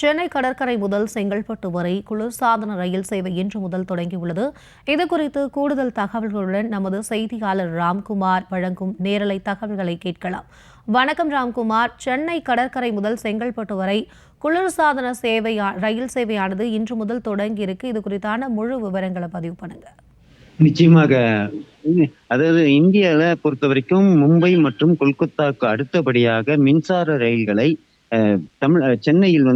சென்னை கடற்கரை முதல் செங்கல்பட்டு வரை குளிர்சாதன ரயில் சேவை இன்று முதல் தொடங்கியுள்ளது. இதுகுறித்து கூடுதல் தகவல்களுடன் நமது செய்தியாளர் ராம்குமார் வழங்கும் நேரலை தகவல்களை கேட்கலாம். வணக்கம் ராம்குமார். சென்னை கடற்கரை முதல் செங்கல்பட்டு வரை குளிர்சாதன ரயில் சேவையானது இன்று முதல் தொடங்கி இருக்கு. இது குறித்தான முழு விவரங்களை பதிவு பண்ணுங்க. நிச்சயமாக. அதாவது இந்தியால பொறுத்தவரைக்கும் மும்பை மற்றும் கொல்கத்தாவுக்கு அடுத்தபடியாக மின்சார ரயில்களை சென்னையில்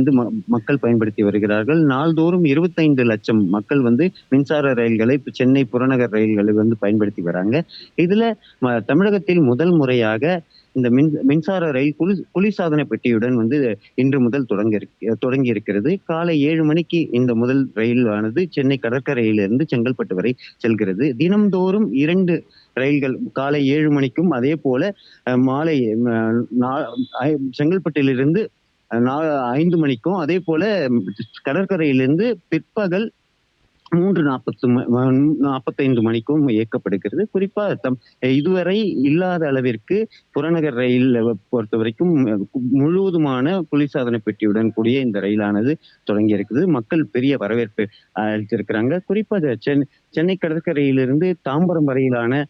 மக்கள் பயன்படுத்தி வருகிறார்கள். நாள்தோறும் 25 லட்சம் மக்கள் மின்சார ரயில்களை சென்னை புறநகர் ரயில்களை பயன்படுத்தி வராங்க. இதுல தமிழகத்தில் முதல் முறையாக இந்த மின்சார ரயில் குளிர்சாதன பெட்டியுடன் இன்று முதல் தொடங்கி இருக்கிறது. காலை 7 மணிக்கு இந்த முதல் ரயில் ஆனது சென்னை கடற்கரையிலிருந்து செங்கல்பட்டு வரை செல்கிறது. தினம்தோறும் 2 ரயில்கள் காலை 7 மணிக்கும் அதே போல மாலை செங்கல்பட்டிலிருந்து 5 மணிக்கும் அதே போல கடற்கரையிலிருந்து பிற்பகல் 3:45 மணிக்கும் இயக்கப்படுகிறது. குறிப்பா இதுவரை இல்லாத அளவிற்கு புறநகர் ரயில் பொறுத்த வரைக்கும் முழுவதுமான குளிர்சாதன பெட்டியுடன் கூடிய இந்த ரயிலானது தொடங்கி இருக்குது. மக்கள் பெரிய வரவேற்பு அளித்திருக்கிறாங்க. குறிப்பா சென்னை கடற்கரையிலிருந்து தாம்பரம் வரையிலான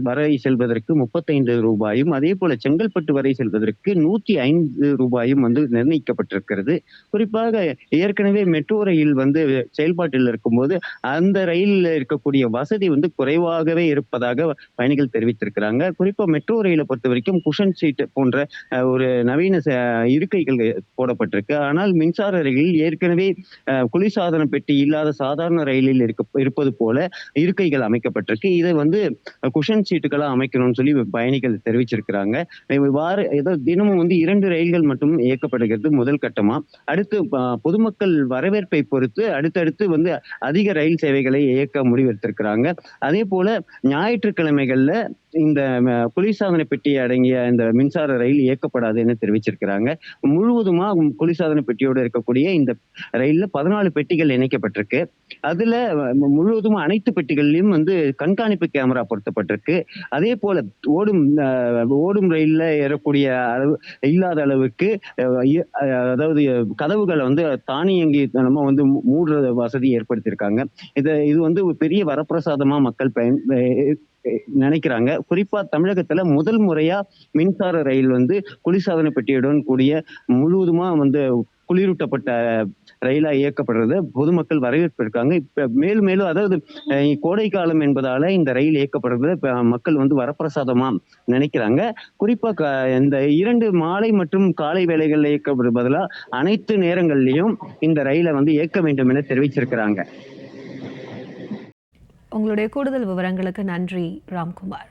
வரை செல்வதற்கு 35 ரூபாயும் அதே போல செங்கல்பட்டு வரை செல்வதற்கு 105 ரூபாயும் நிர்ணயிக்கப்பட்டிருக்கிறது. குறிப்பாக ஏற்கனவே மெட்ரோ ரயில் செயல்பாட்டில் இருக்கும்போது அந்த ரயிலில் இருக்கக்கூடிய வசதி குறைவாகவே இருப்பதாக பயணிகள் தெரிவித்திருக்கிறாங்க. குறிப்பா மெட்ரோ ரயிலை பொறுத்த வரைக்கும் குஷன் சீட் போன்ற ஒரு நவீன இருக்கைகள் போடப்பட்டிருக்கு. ஆனால் மின்சார ரயில் ஏற்கனவே குளிர்சாதன பெட்டி இல்லாத சாதாரண ரயிலில் இருப்பது போல இருக்கைகள் அமைக்கப்பட்டிருக்கு. இதை குஷன் சீட்டுகளா அமைக்கணும்னு சொல்லி பயணிகள் தெரிவிச்சிருக்கிறாங்க. தினமும் 2 ரயில்கள் மட்டும் இயக்கப்படுகிறது முதல் கட்டமா. அடுத்து பொதுமக்கள் வரவேற்பை பொறுத்து அடுத்தடுத்து அதிக ரயில் சேவைகளை இயக்க முடிவெடுத்திருக்கிறாங்க. அதே போல ஞாயிற்றுக்கிழமைகள்ல இந்த குளிர்சாதன பெட்டி அடங்கிய இந்த மின்சார ரயில் இயக்கப்படாது என தெரிவிச்சிருக்கிறாங்க. முழுவதுமா குளிர்சாதன பெட்டியோடு இருக்கக்கூடிய இந்த ரயில்ல 14 பெட்டிகள் இணைக்கப்பட்டிருக்கு. அதுல முழுவதும் அனைத்து பெட்டிகள்லயும் கண்காணிப்பு கேமரா பொருத்தப்பட்டிருக்கு. அதே போல ஓடும் ரயில்ல ஏறக்கூடிய இல்லாத அளவுக்கு அதாவது கதவுகளை தானியங்கி மூடுற வசதி ஏற்படுத்தியிருக்காங்க. இது பெரிய வரப்பிரசாதமா மக்கள் நினைக்கிறாங்க. குறிப்பா தமிழகத்துல முதல் முறையா மின்சார ரயில் குளிர்சாதன பெட்டியுடன் கூடிய முழுவதுமா குளிரூட்டப்பட்ட ரயிலா இயக்கப்படுறது பொதுமக்கள் வரவேற்பு இருக்காங்க. இப்ப மேலும் மேலும் அதாவது கோடை காலம் என்பதால இந்த ரயில் இயக்கப்படுறது மக்கள் வரப்பிரசாதமா நினைக்கிறாங்க. குறிப்பா இந்த 2 மாலை மற்றும் காலை வேளைகள்ல இயக்கப்படுறது பதிலா அனைத்து நேரங்கள்லயும் இந்த ரயிலை இயக்க வேண்டும் என தெரிவிச்சிருக்கிறாங்க. உங்களுடைய கூடுதல் விவரங்களுக்கு நன்றி ராம்குமார்.